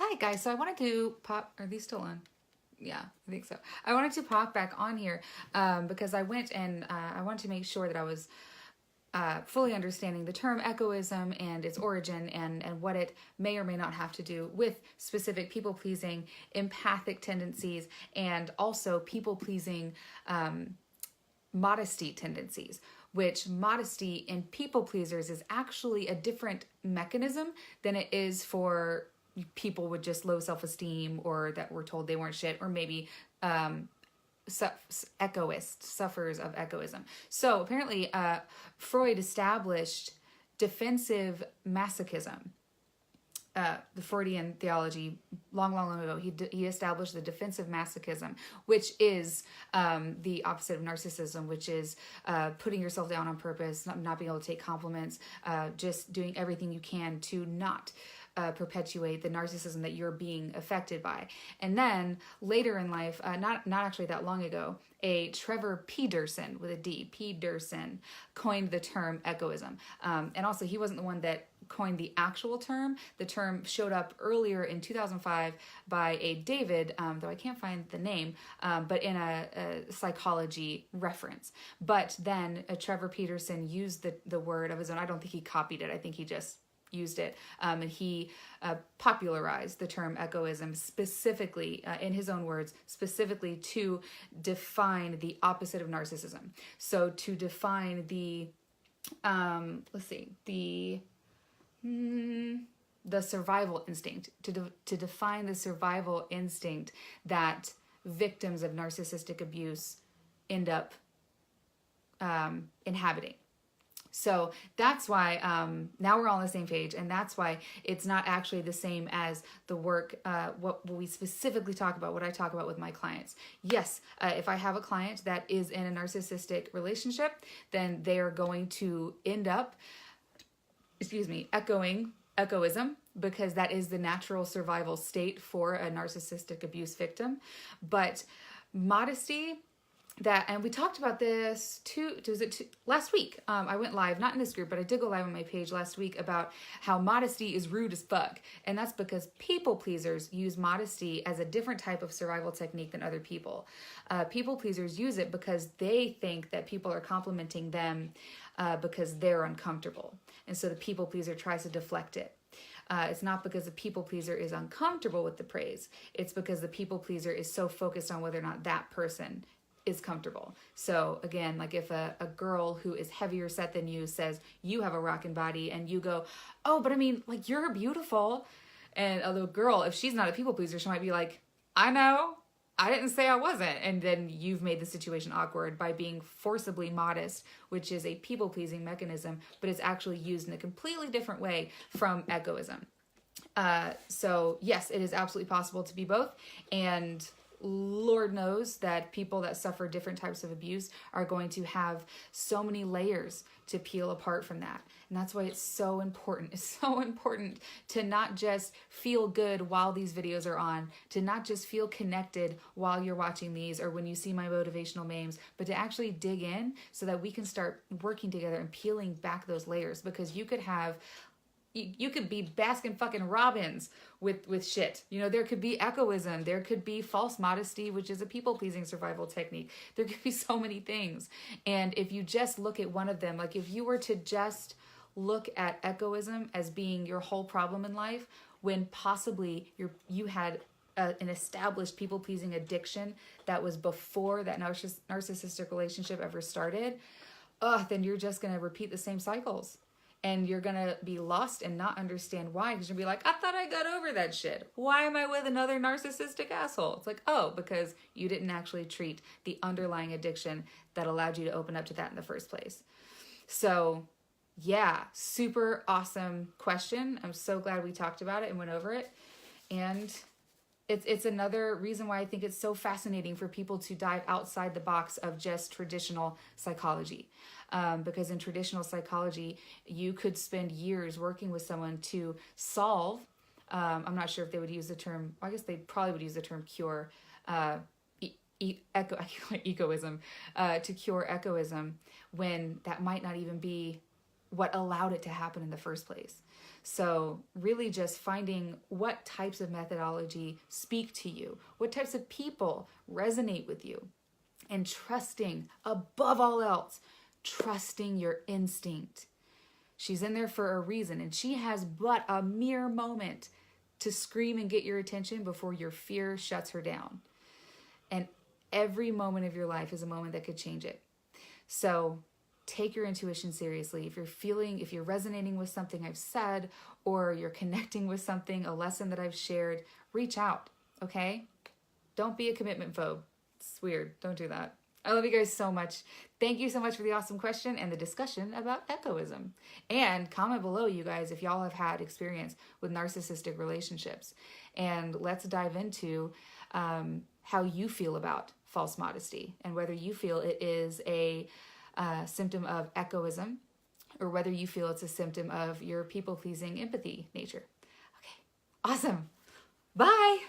Hi guys, so I wanted to pop, are these still on? Yeah, I think so. I wanted to pop back on here because I went and I wanted to make sure that I was fully understanding the term echoism and its origin and what it may or may not have to do with specific people-pleasing, empathic tendencies, and also people-pleasing modesty tendencies, which modesty in people pleasers is actually a different mechanism than it is for people with just low self-esteem or that were told they weren't shit, or maybe echoist, sufferers of echoism. So apparently Freud established defensive masochism. The Freudian theology long ago, he established the defensive masochism, which is the opposite of narcissism, which is putting yourself down on purpose, not being able to take compliments, just doing everything you can to not perpetuate the narcissism that you're being affected by. And then later in life, not actually that long ago, a Trevor Pedersen with a D, Pedersen, coined the term echoism. And also he wasn't the one that coined the actual term. The term showed up earlier in 2005 by a David, though I can't find the name, but in a psychology reference. But then Trevor Pedersen used the word of his own. I don't think he copied it. I think he just used it, and he popularized the term echoism specifically, in his own words, specifically to define the opposite of narcissism. So to define the the survival instinct, to define the survival instinct that victims of narcissistic abuse end up inhabiting. So that's why now we're all on the same page, and that's why it's not actually the same as the work, what we specifically talk about, what I talk about with my clients. Yes, if I have a client that is in a narcissistic relationship, then they are going to end up, echoism, because that is the natural survival state for a narcissistic abuse victim. But modesty, and we talked about this last week. I went live, not in this group, but I did go live on my page last week about how modesty is rude as fuck. And that's because people pleasers use modesty as a different type of survival technique than other people. People pleasers use it because they think that people are complimenting them because they're uncomfortable. And so the people pleaser tries to deflect it. It's not because the people pleaser is uncomfortable with the praise. It's because the people pleaser is so focused on whether or not that person is comfortable. So again, like if a girl who is heavier set than you says you have a rockin' body, and you go, oh, but I mean, like, you're beautiful. And a little girl, if she's not a people pleaser, she might be like, I know, I didn't say I wasn't. And then you've made the situation awkward by being forcibly modest, which is a people pleasing mechanism, but it's actually used in a completely different way from echoism. So yes, it is absolutely possible to be both. And Lord knows that people that suffer different types of abuse are going to have so many layers to peel apart from that. And that's why it's so important. It's so important to not just feel good while these videos are on, to not just feel connected while you're watching these or when you see my motivational memes, but to actually dig in so that we can start working together and peeling back those layers. Because you could be Baskin fucking Robbins with shit. You know, there could be echoism. There could be false modesty, which is a people-pleasing survival technique. There could be so many things. And if you just look at one of them, like if you were to just look at echoism as being your whole problem in life, when possibly you had an established people-pleasing addiction that was before that narcissistic relationship ever started, then you're just going to repeat the same cycles. And you're going to be lost and not understand why. Because you'll be like, I thought I got over that shit. Why am I with another narcissistic asshole? It's like, oh, because you didn't actually treat the underlying addiction that allowed you to open up to that in the first place. So yeah, super awesome question. I'm so glad we talked about it and went over it. And it's another reason why I think it's so fascinating for people to dive outside the box of just traditional psychology. Because in traditional psychology, you could spend years working with someone to solve, I'm not sure if they would use the term, I guess they probably would use the term cure, echoism, to cure echoism, when that might not even be what allowed it to happen in the first place. So really just finding what types of methodology speak to you, what types of people resonate with you, and trusting, above all else, trusting your instinct. She's in there for a reason, and she has but a mere moment to scream and get your attention before your fear shuts her down. And every moment of your life is a moment that could change it. So take your intuition seriously. If you're resonating with something I've said, or you're connecting with something, a lesson that I've shared, reach out, okay? Don't be a commitment phobe. It's weird. Don't do that. I love you guys so much. Thank you so much for the awesome question and the discussion about echoism. And comment below, you guys, if y'all have had experience with narcissistic relationships. And let's dive into how you feel about false modesty, and whether you feel it is a symptom of echoism, or whether you feel it's a symptom of your people-pleasing empathy nature. Okay, awesome. Bye.